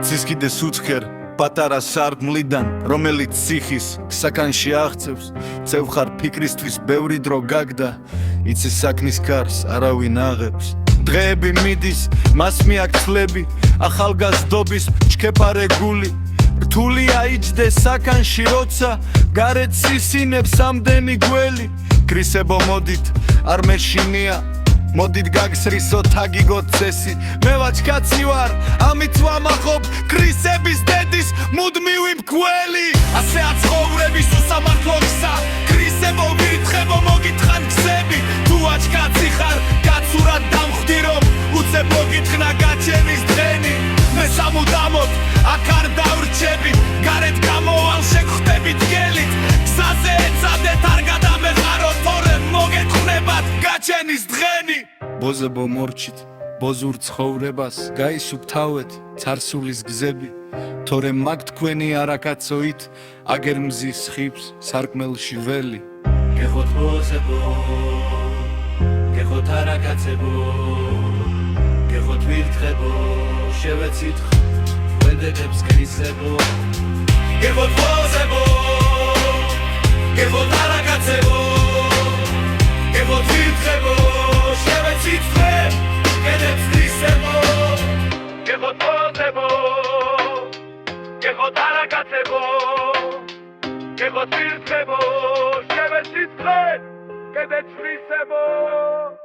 ცისკიდეს უცხერ პატარა სარდმლიდან, რომელიც ციხის საკანში აღწევს, წევხარ ფიქრისთვის ბევრი დრო გაგდა, იცი საქმის კარს არავინ აღებს. დღეები მიდის, მას მიაქცლები, ახალგაზრდობის ჩქეფარე გული, რთული აიჯდეს საკანში, როცა გარეთ სისინებს ამდენი გველი. კრისებო მოდით, არ მეშინია, მოდით გაგსრისო თაგიგოთ წესი. მე ვაჩქაცი ვარ, ამით ვამახობ კრისების დედის მუდმივი მგველი. ასე აცხოვრების უსამართლო გზა, კრისებო ვირთხებო მოგითხან გზები. თუ ვაჩქაცი ხარ, კაცურად დამხვდი რომ უცებ მოგითხნა გაჩენის დღენი. მე სამუდამოდ აქ არ დავრჩები, გარეთ გამოვალ შეგხვდებით გელით. გზაზე ეცადეთ არ გადამეყაროთ, თორემ მოგექვნებათ გაჩენის დღენი. ბოზებო მორჩით, ბოზურ ცხოვრებას გაისუფთავეთ ცარსულის გზები, თორემ მაგ თქვენი არაკაცოით აგერ მზის ხიფს სარკმელში ველი. გეხოთ ბოზებო, გეხოთ არაკაცებო, გეხოთ ვირთხებო, შევეცით ხვედებს კრისებო. გეხოთ ბოზებო, გეხოთ არაკაცებო, გეხოთ ვირთხებო, შევეცით ხვედებს კრისებო. გეხოთ ბოზებო, გეხოთ არაკაცებო, გეხოთ ვირთხებო, შევეცით ხვედებს კრისებო.